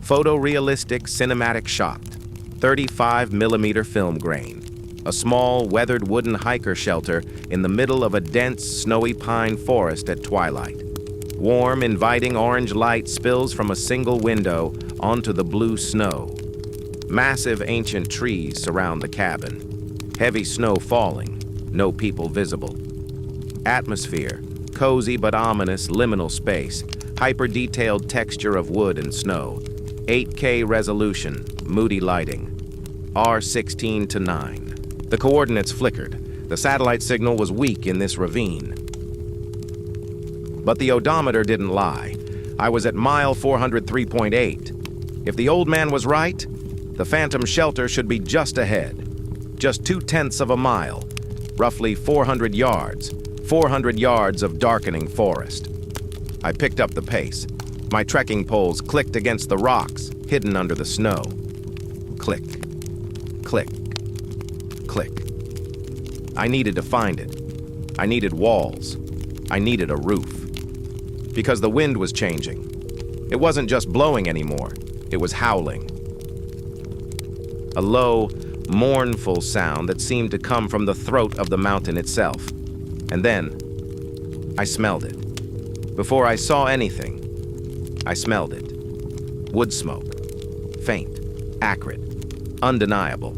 Photorealistic cinematic shot, 35mm film grain. A small, weathered wooden hiker shelter in the middle of a dense, snowy pine forest at twilight. Warm, inviting orange light spills from a single window onto the blue snow. Massive ancient trees surround the cabin. Heavy snow falling, no people visible. Atmosphere, cozy but ominous liminal space, hyper-detailed texture of wood and snow. 8K resolution, moody lighting. R16 to 9. The coordinates flickered. The satellite signal was weak in this ravine. But the odometer didn't lie. I was at mile 403.8. If the old man was right, the phantom shelter should be just ahead. Just 0.2 of a mile, roughly 400 yards. 400 yards of darkening forest. I picked up the pace. My trekking poles clicked against the rocks, hidden under the snow. Click, click, click. I needed to find it. I needed walls. I needed a roof. Because the wind was changing. It wasn't just blowing anymore. It was howling. A low, mournful sound that seemed to come from the throat of the mountain itself. And then, I smelled it. Before I saw anything, I smelled it. Wood smoke. Faint, acrid, undeniable.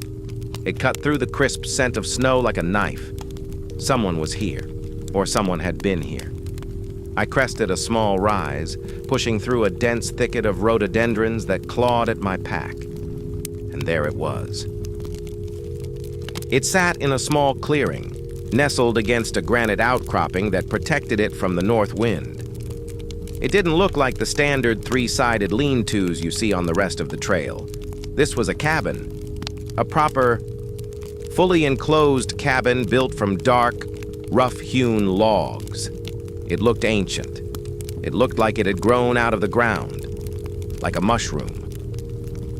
It cut through the crisp scent of snow like a knife. Someone was here, or someone had been here. I crested a small rise, pushing through a dense thicket of rhododendrons that clawed at my pack. And there it was. It sat in a small clearing, nestled against a granite outcropping that protected it from the north wind. It didn't look like the standard three-sided lean-tos you see on the rest of the trail. This was a cabin. A proper, fully enclosed cabin built from dark, rough-hewn logs. It looked ancient. It looked like it had grown out of the ground, like a mushroom.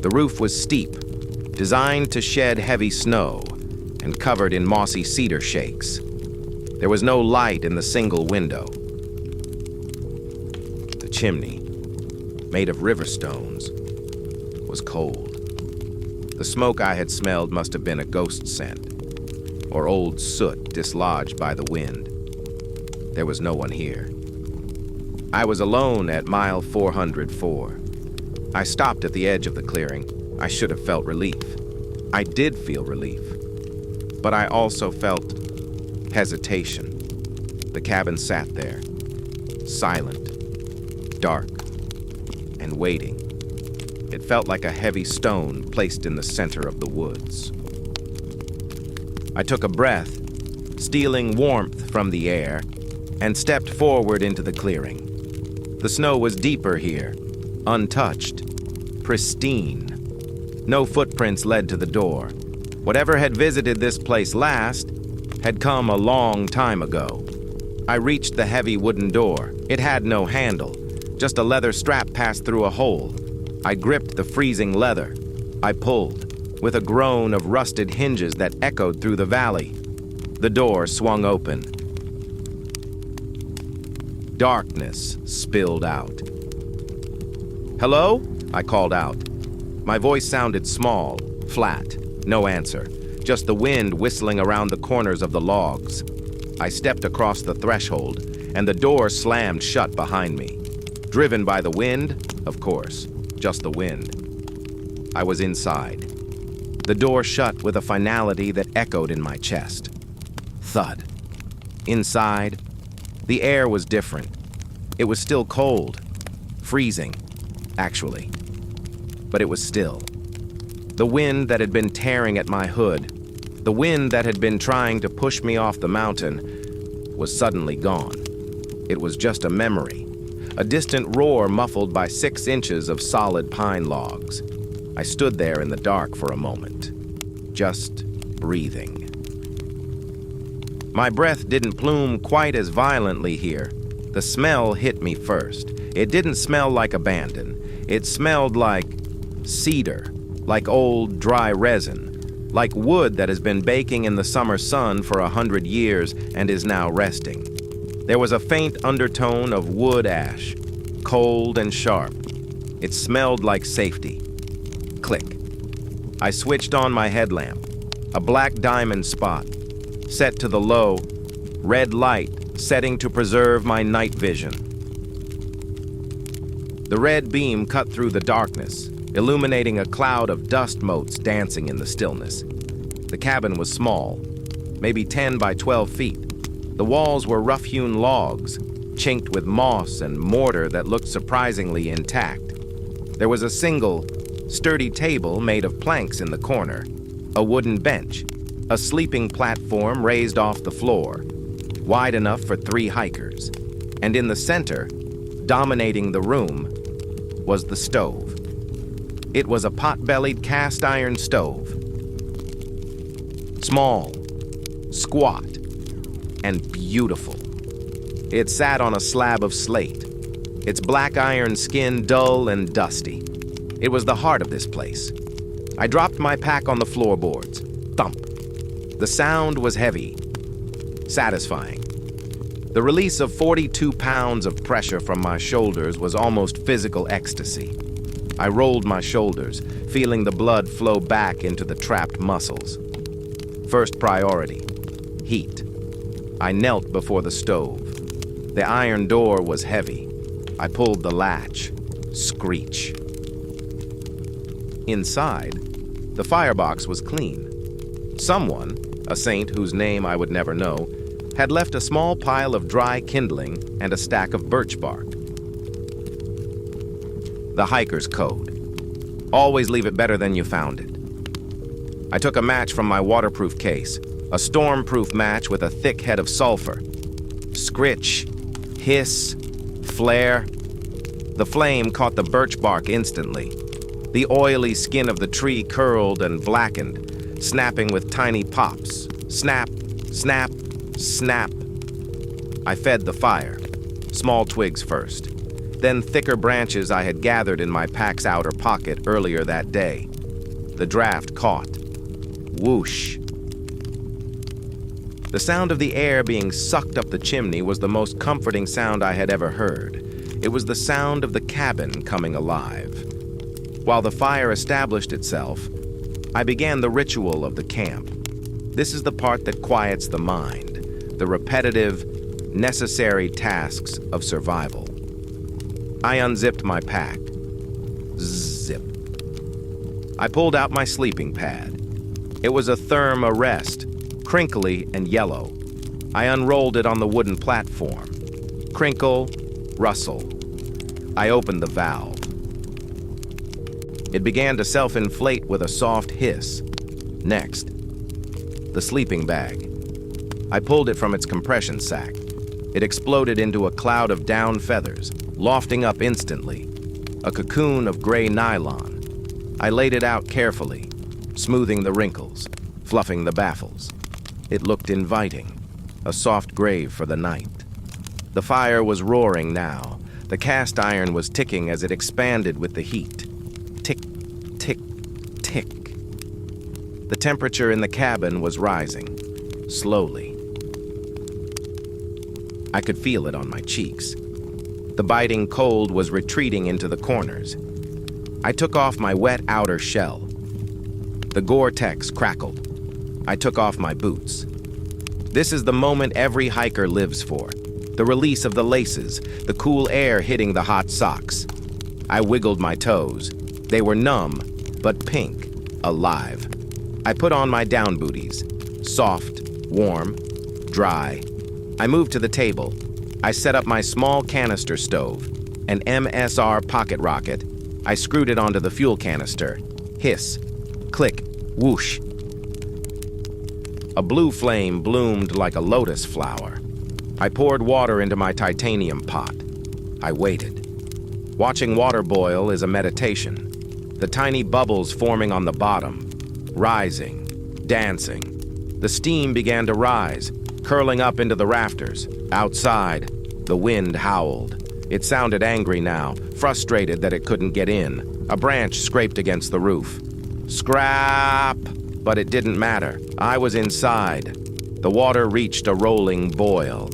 The roof was steep, designed to shed heavy snow, and covered in mossy cedar shakes. There was no light in the single window. The chimney, made of river stones, was cold. The smoke I had smelled must have been a ghost scent, or old soot dislodged by the wind. There was no one here. I was alone at mile 404. I stopped at the edge of the clearing. I should have felt relief. I did feel relief. But I also felt hesitation. The cabin sat there, silent, dark, and waiting. It felt like a heavy stone placed in the center of the woods. I took a breath, stealing warmth from the air, and stepped forward into the clearing. The snow was deeper here, untouched, pristine. No footprints led to the door. Whatever had visited this place last had come a long time ago. I reached the heavy wooden door. It had no handle. Just a leather strap passed through a hole. I gripped the freezing leather. I pulled, with a groan of rusted hinges that echoed through the valley. The door swung open. Darkness spilled out. "Hello?" I called out. My voice sounded small, flat, no answer, just the wind whistling around the corners of the logs. I stepped across the threshold, and the door slammed shut behind me. Driven by the wind, of course, just the wind. I was inside. The door shut with a finality that echoed in my chest. Thud. Inside, the air was different. It was still cold, freezing, actually. But it was still. The wind that had been tearing at my hood, the wind that had been trying to push me off the mountain, was suddenly gone. It was just a memory, a distant roar muffled by 6 inches of solid pine logs. I stood there in the dark for a moment, just breathing. My breath didn't plume quite as violently here. The smell hit me first. It didn't smell like abandon. It smelled like cedar, like old dry resin, like wood that has been baking in the summer sun for 100 years and is now resting. There was a faint undertone of wood ash, cold and sharp, It smelled like safety. Click. I switched on my headlamp, a black diamond spot, set to the low, red light setting to preserve my night vision. The red beam cut through the darkness, illuminating a cloud of dust motes dancing in the stillness. The cabin was small, maybe 10 by 12 feet. The walls were rough-hewn logs, chinked with moss and mortar that looked surprisingly intact. There was a single, sturdy table made of planks in the corner, a wooden bench, a sleeping platform raised off the floor, wide enough for 3 hikers. And in the center, dominating the room, was the stove. It was a pot-bellied cast iron stove. Small, squat, and beautiful. It sat on a slab of slate, its black iron skin dull and dusty. It was the heart of this place. I dropped my pack on the floorboards. Thump. The sound was heavy, satisfying. The release of 42 pounds of pressure from my shoulders was almost physical ecstasy. I rolled my shoulders, feeling the blood flow back into the trapped muscles. First priority, heat. I knelt before the stove. The iron door was heavy. I pulled the latch. Screech. Inside, the firebox was clean. Someone, a saint whose name I would never know, had left a small pile of dry kindling and a stack of birch bark. The hiker's code. Always leave it better than you found it. I took a match from my waterproof case, a storm-proof match with a thick head of sulfur. Scritch, hiss, flare. The flame caught the birch bark instantly. The oily skin of the tree curled and blackened, snapping with tiny pops. Snap, snap, snap. I fed the fire. Small twigs first, then thicker branches I had gathered in my pack's outer pocket earlier that day. The draft caught. Whoosh. The sound of the air being sucked up the chimney was the most comforting sound I had ever heard. It was the sound of the cabin coming alive. While the fire established itself, I began the ritual of the camp. This is the part that quiets the mind, the repetitive, necessary tasks of survival. I unzipped my pack. Zip. I pulled out my sleeping pad. It was a therm arrest, crinkly and yellow. I unrolled it on the wooden platform. Crinkle, rustle. I opened the valve. It began to self-inflate with a soft hiss. Next, the sleeping bag. I pulled it from its compression sack. It exploded into a cloud of down feathers, lofting up instantly. A cocoon of gray nylon. I laid it out carefully, smoothing the wrinkles, fluffing the baffles. It looked inviting, a soft grave for the night. The fire was roaring now. The cast iron was ticking as it expanded with the heat. Tick, tick, tick. The temperature in the cabin was rising, slowly. I could feel it on my cheeks. The biting cold was retreating into the corners. I took off my wet outer shell. The Gore-Tex crackled. I took off my boots. This is the moment every hiker lives for. The release of the laces, the cool air hitting the hot socks. I wiggled my toes. They were numb, but pink, alive. I put on my down booties. Soft, warm, dry. I moved to the table. I set up my small canister stove, an MSR pocket rocket. I screwed it onto the fuel canister. Hiss, click, whoosh. A blue flame bloomed like a lotus flower. I poured water into my titanium pot. I waited. Watching water boil is a meditation. The tiny bubbles forming on the bottom, rising, dancing. The steam began to rise, curling up into the rafters. Outside, the wind howled. It sounded angry now, frustrated that it couldn't get in. A branch scraped against the roof. Scrap! But it didn't matter. I was inside. The water reached a rolling boil.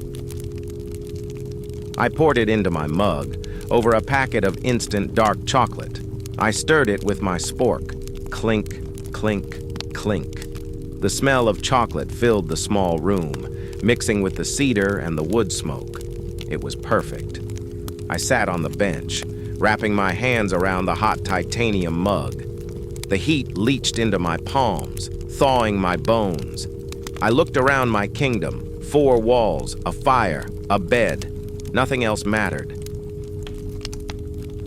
I poured it into my mug, over a packet of instant dark chocolate. I stirred it with my spork. Clink, clink, clink. The smell of chocolate filled the small room, mixing with the cedar and the wood smoke. It was perfect. I sat on the bench, wrapping my hands around the hot titanium mug. The heat leached into my palms, thawing my bones. I looked around my kingdom, 4 walls, a fire, a bed. Nothing else mattered.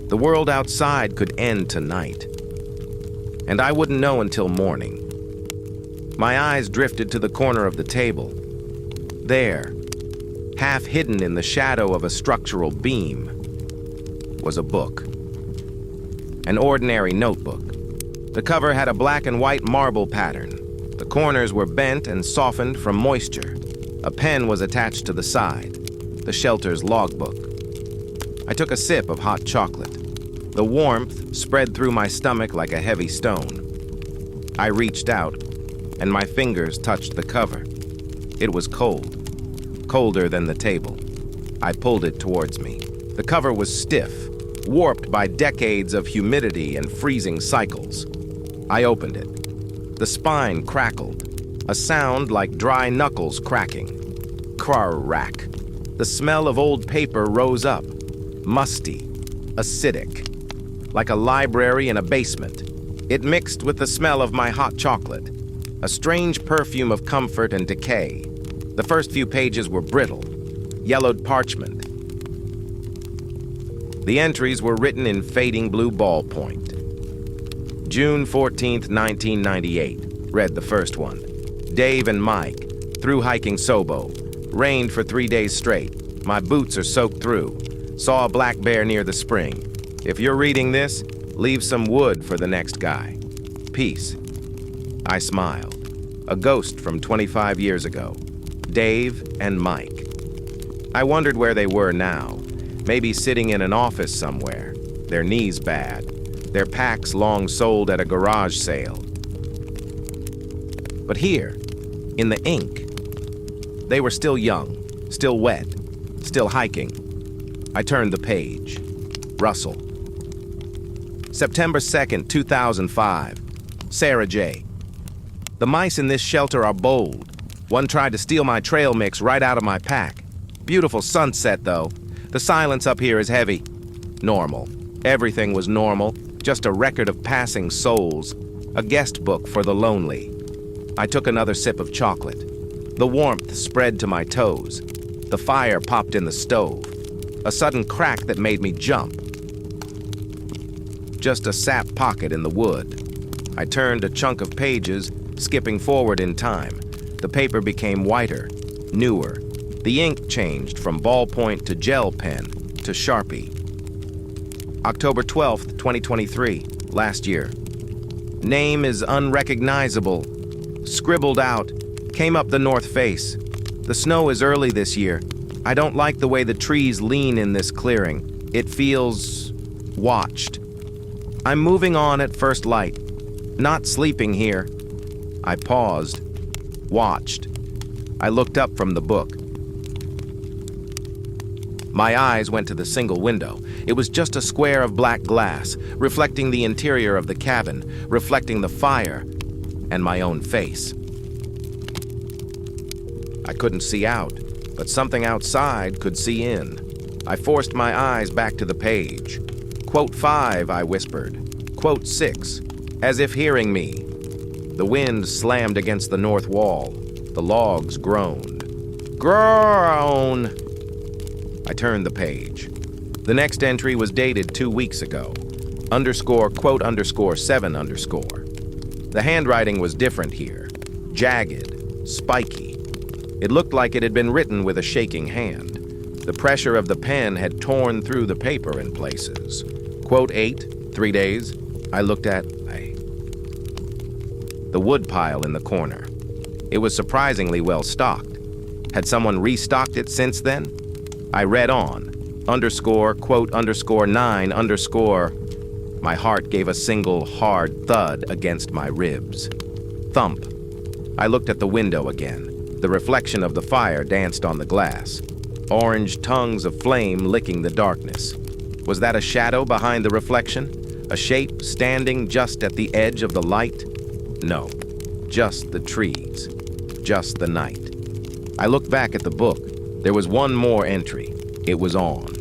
The world outside could end tonight, and I wouldn't know until morning. My eyes drifted to the corner of the table. There, half hidden in the shadow of a structural beam, was a book. An ordinary notebook. The cover had a black and white marble pattern. The corners were bent and softened from moisture. A pen was attached to the side, the shelter's logbook. I took a sip of hot chocolate. The warmth spread through my stomach like a heavy stone. I reached out, and my fingers touched the cover. It was cold, colder than the table. I pulled it towards me. The cover was stiff, warped by decades of humidity and freezing cycles. I opened it. The spine crackled, a sound like dry knuckles cracking. Crack. The smell of old paper rose up, musty, acidic, like a library in a basement. It mixed with the smell of my hot chocolate, a strange perfume of comfort and decay. The first few pages were brittle, yellowed parchment. The entries were written in fading blue ballpoint. June 14th, 1998, read the first one. Dave and Mike, through hiking Sobo. Rained for 3 days straight. My boots are soaked through. Saw a black bear near the spring. If you're reading this, leave some wood for the next guy. Peace. I smiled. A ghost from 25 years ago. Dave and Mike. I wondered where they were now. Maybe sitting in an office somewhere. Their knees bad. Their packs long sold at a garage sale. But here, in the ink, they were still young, still wet, still hiking. I turned the page. Russell. September 2nd, 2005. Sarah J. The mice in this shelter are bold. One tried to steal my trail mix right out of my pack. Beautiful sunset, though. The silence up here is heavy. Normal. Everything was normal. Just a record of passing souls. A guest book for the lonely. I took another sip of chocolate. The warmth spread to my toes. The fire popped in the stove. A sudden crack that made me jump. Just a sap pocket in the wood. I turned a chunk of pages, skipping forward in time. The paper became whiter, newer. The ink changed from ballpoint to gel pen to Sharpie. October 12th, 2023, last year. Name is unrecognizable. Scribbled out. Came up the north face. The snow is early this year. I don't like the way the trees lean in this clearing. It feels watched. I'm moving on at first light. Not sleeping here. I paused. Watched. I looked up from the book. My eyes went to the single window. It was just a square of black glass, reflecting the interior of the cabin, reflecting the fire, and my own face. I couldn't see out, but something outside could see in. I forced my eyes back to the page. Quote 5, I whispered. Quote 6, as if hearing me. The wind slammed against the north wall. The logs groaned. Groan! I turned the page. The next entry was dated 2 weeks ago. Underscore, quote, underscore, 7, underscore. The handwriting was different here. Jagged, spiky. It looked like it had been written with a shaking hand. The pressure of the pen had torn through the paper in places. Quote 8, 3 days. I looked at the wood pile in the corner. It was surprisingly well stocked. Had someone restocked it since then? I read on. Underscore, quote, underscore 9, underscore. My heart gave a single hard thud against my ribs. Thump. I looked at the window again. The reflection of the fire danced on the glass. Orange tongues of flame licking the darkness. Was that a shadow behind the reflection? A shape standing just at the edge of the light? No, just the trees, just the night. I looked back at the book. There was one more entry. It was on.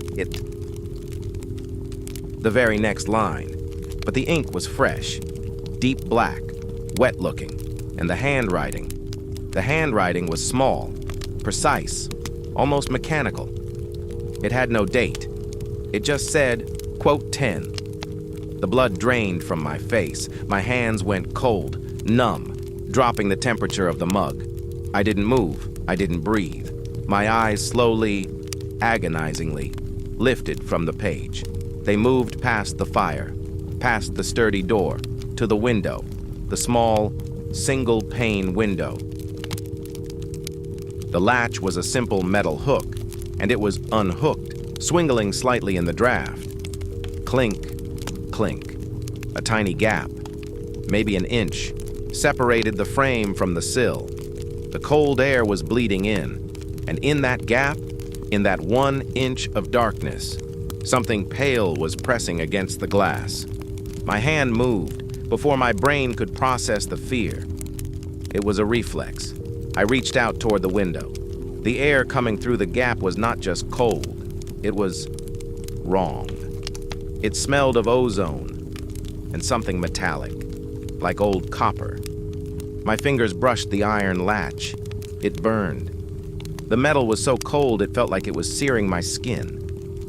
The very next line. But the ink was fresh, deep black, wet looking, and the handwriting was small, precise, almost mechanical. It had no date. It just said, quote 10. The blood drained from my face. My hands went cold, numb, dropping the temperature of the mug. I didn't move. I didn't breathe. My eyes slowly, agonizingly, lifted from the page. They moved past the fire, past the sturdy door, to the window, the small, single-pane window. The latch was a simple metal hook, and it was unhooked, swingling slightly in the draft. Clink, clink. A tiny gap, maybe an inch, separated the frame from the sill. The cold air was bleeding in, and in that gap, in that 1 inch of darkness, something pale was pressing against the glass. My hand moved before my brain could process the fear. It was a reflex. I reached out toward the window. The air coming through the gap was not just cold. It was wrong. It smelled of ozone and something metallic, like old copper. My fingers brushed the iron latch. It burned. The metal was so cold it felt like it was searing my skin.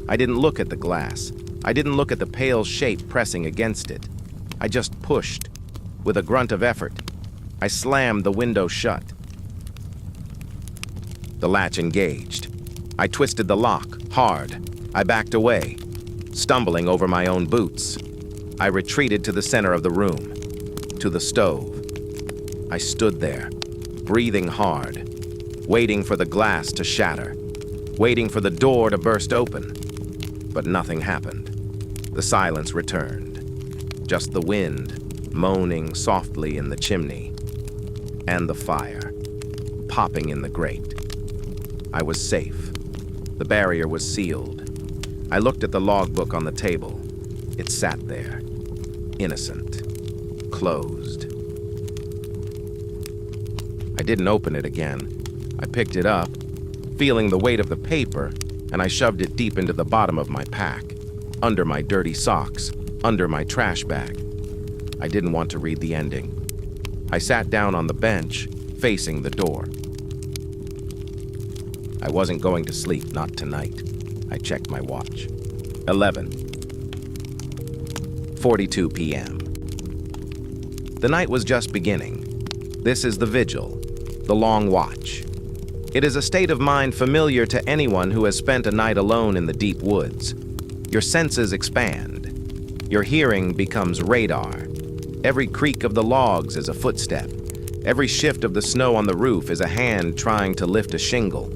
I didn't look at the glass. I didn't look at the pale shape pressing against it. I just pushed. With a grunt of effort, I slammed the window shut. The latch engaged. I twisted the lock, hard. I backed away, stumbling over my own boots. I retreated to the center of the room, to the stove. I stood there, breathing hard, waiting for the glass to shatter, waiting for the door to burst open. But nothing happened. The silence returned. Just the wind moaning softly in the chimney, and the fire popping in the grate. I was safe. The barrier was sealed. I looked at the logbook on the table. It sat there, innocent, closed. I didn't open it again. I picked it up, feeling the weight of the paper, and I shoved it deep into the bottom of my pack, under my dirty socks, under my trash bag. I didn't want to read the ending. I sat down on the bench, facing the door. I wasn't going to sleep, not tonight. I checked my watch. 11:42 p.m. The night was just beginning. This is the vigil, the long watch. It is a state of mind familiar to anyone who has spent a night alone in the deep woods. Your senses expand. Your hearing becomes radar. Every creak of the logs is a footstep. Every shift of the snow on the roof is a hand trying to lift a shingle.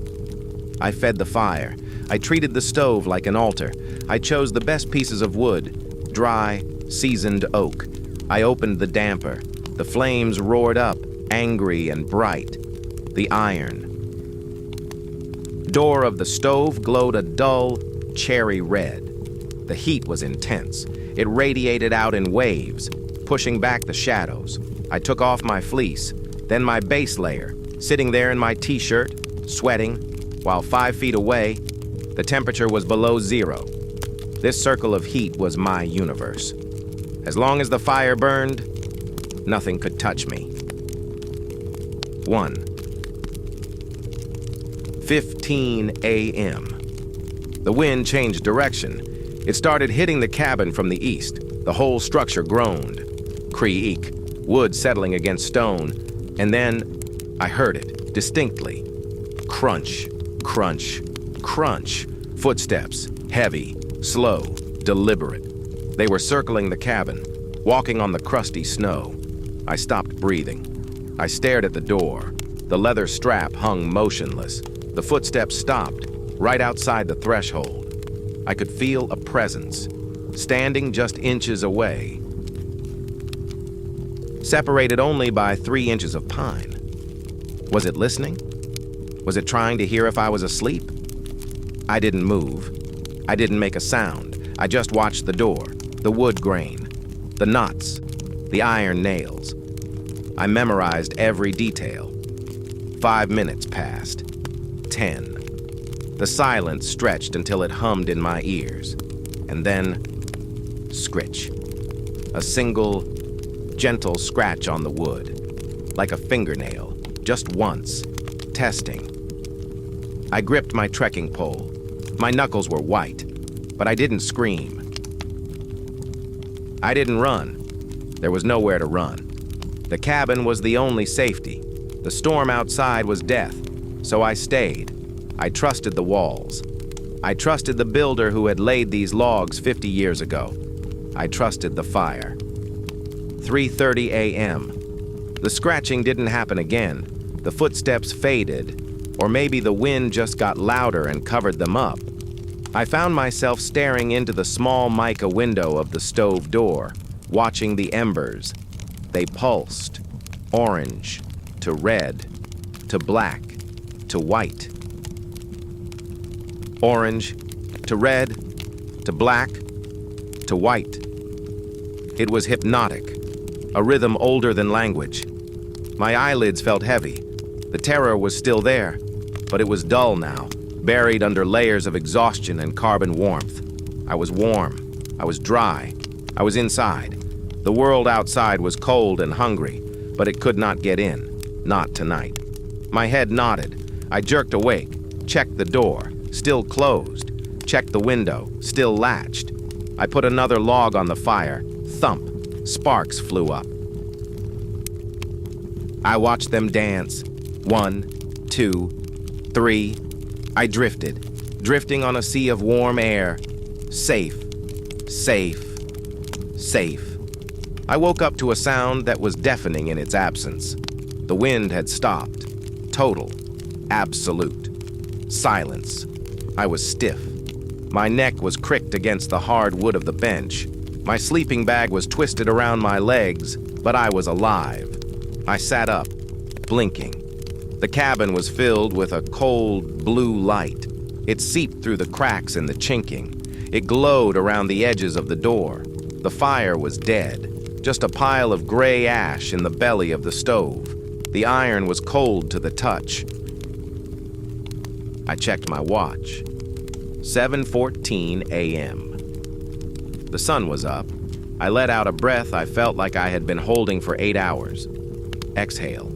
I fed the fire. I treated the stove like an altar. I chose the best pieces of wood, dry, seasoned oak. I opened the damper. The flames roared up, angry and bright. The iron door of the stove glowed a dull, cherry red. The heat was intense. It radiated out in waves, pushing back the shadows. I took off my fleece, then my base layer, sitting there in my t-shirt, sweating, while 5 feet away, the temperature was below 0. This circle of heat was my universe. As long as the fire burned, nothing could touch me. 1:15 a.m. The wind changed direction. It started hitting the cabin from the east. The whole structure groaned. Creak, wood settling against stone, and then I heard it distinctly. Crunch, crunch, crunch. Footsteps, heavy, slow, deliberate. They were circling the cabin, walking on the crusty snow. I stopped breathing. I stared at the door. The leather strap hung motionless. The footsteps stopped, right outside the threshold. I could feel a presence, standing just inches away, separated only by 3 inches of pine. Was it listening? Was it trying to hear if I was asleep? I didn't move. I didn't make a sound. I just watched the door, the wood grain, the nuts, the iron nails. I memorized every detail. 5 minutes passed. 10. The silence stretched until it hummed in my ears. And then, scritch. A single, gentle scratch on the wood, like a fingernail, just once, testing. I gripped my trekking pole. My knuckles were white, but I didn't scream. I didn't run. There was nowhere to run. The cabin was the only safety. The storm outside was death, so I stayed. I trusted the walls. I trusted the builder who had laid these logs 50 years ago. I trusted the fire. 3:30 a.m. The scratching didn't happen again. The footsteps faded, or maybe the wind just got louder and covered them up. I found myself staring into the small mica window of the stove door, watching the embers. They pulsed, orange, to red, to black, to white. Orange, to red, to black, to white. It was hypnotic, a rhythm older than language. My eyelids felt heavy. The terror was still there, but it was dull now, buried under layers of exhaustion and carbon warmth. I was warm. I was dry. I was inside. The world outside was cold and hungry, but it could not get in. Not tonight. My head nodded. I jerked awake, checked the door, still closed, checked the window, still latched. I put another log on the fire. Thump. Sparks flew up. I watched them dance. 1, 2, 3. I drifted, drifting on a sea of warm air. Safe, safe, safe. I woke up to a sound that was deafening in its absence. The wind had stopped. Total, absolute. Silence. I was stiff. My neck was cricked against the hard wood of the bench. My sleeping bag was twisted around my legs, but I was alive. I sat up, blinking. The cabin was filled with a cold, blue light. It seeped through the cracks in the chinking. It glowed around the edges of the door. The fire was dead, just a pile of gray ash in the belly of the stove. The iron was cold to the touch. I checked my watch. 7:14 a.m. The sun was up. I let out a breath I felt like I had been holding for 8 hours. Exhale.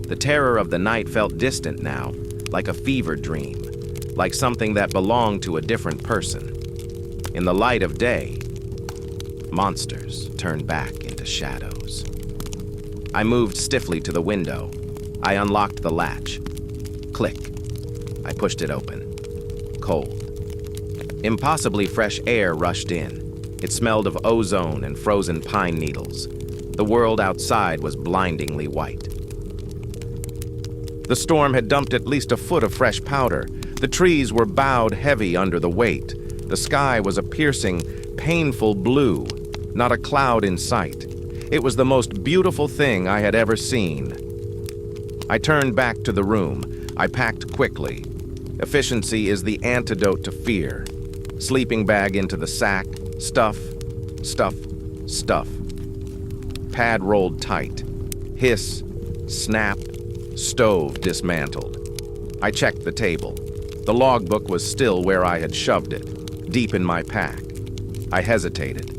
The terror of the night felt distant now, like a fever dream, like something that belonged to a different person. In the light of day, monsters turned back into shadows. I moved stiffly to the window. I unlocked the latch. Click. I pushed it open. Cold. Impossibly fresh air rushed in. It smelled of ozone and frozen pine needles. The world outside was blindingly white. The storm had dumped at least a foot of fresh powder. The trees were bowed heavy under the weight. The sky was a piercing, painful blue, not a cloud in sight. It was the most beautiful thing I had ever seen. I turned back to the room. I packed quickly. Efficiency is the antidote to fear. Sleeping bag into the sack. Stuff, stuff, stuff. Pad rolled tight. Hiss, snap, stove dismantled. I checked the table. The logbook was still where I had shoved it, deep in my pack. I hesitated.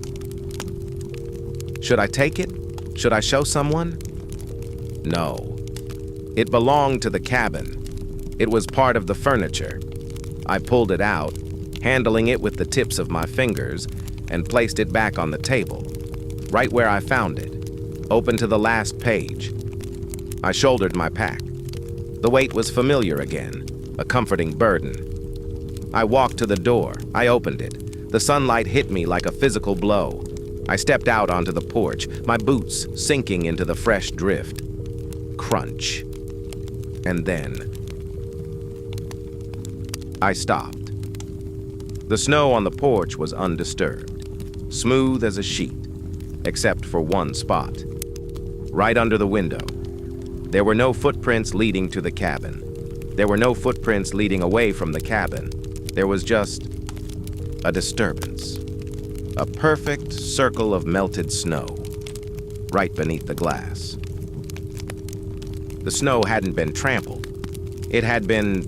Should I take it? Should I show someone? No. It belonged to the cabin. It was part of the furniture. I pulled it out, handling it with the tips of my fingers, and placed it back on the table, right where I found it, open to the last page. I shouldered my pack. The weight was familiar again, a comforting burden. I walked to the door. I opened it. The sunlight hit me like a physical blow. I stepped out onto the porch, my boots sinking into the fresh drift. Crunch. And then I stopped. The snow on the porch was undisturbed, smooth as a sheet, except for one spot, right under the window. There were no footprints leading to the cabin. There were no footprints leading away from the cabin. There was just a disturbance. A perfect circle of melted snow, right beneath the glass. The snow hadn't been trampled. It had been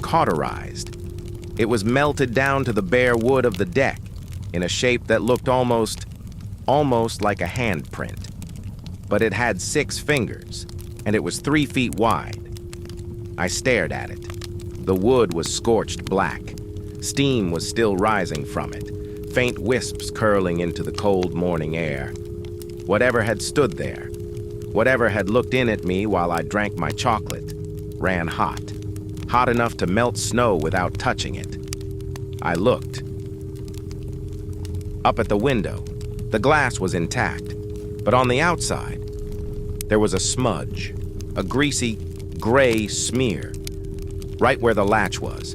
cauterized. It was melted down to the bare wood of the deck in a shape that looked almost like a handprint. But it had 6 fingers, and it was 3 feet wide. I stared at it. The wood was scorched black. Steam was still rising from it, faint wisps curling into the cold morning air. Whatever had stood there, whatever had looked in at me while I drank my chocolate, ran hot. Hot enough to melt snow without touching it. I looked. Up at the window, the glass was intact, but on the outside, there was a smudge, a greasy, gray smear, right where the latch was.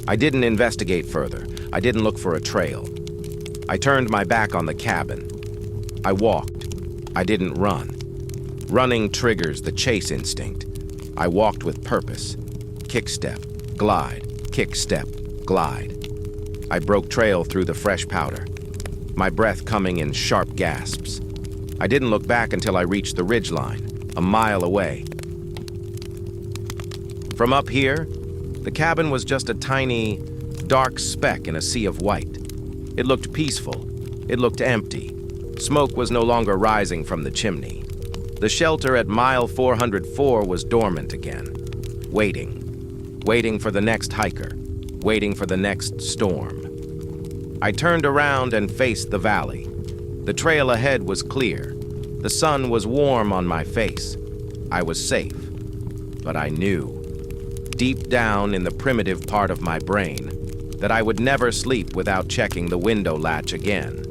I didn't investigate further. I didn't look for a trail. I turned my back on the cabin. I walked. I didn't run. Running triggers the chase instinct. I walked with purpose. Kick step, glide, kick step, glide. I broke trail through the fresh powder, my breath coming in sharp gasps. I didn't look back until I reached the ridgeline, a mile away. From up here, the cabin was just a tiny, dark speck in a sea of white. It looked peaceful. It looked empty. Smoke was no longer rising from the chimney. The shelter at mile 404 was dormant again, waiting for the next hiker, waiting for the next storm. I turned around and faced the valley. The trail ahead was clear. The sun was warm on my face. I was safe, but I knew, deep down in the primitive part of my brain, that I would never sleep without checking the window latch again.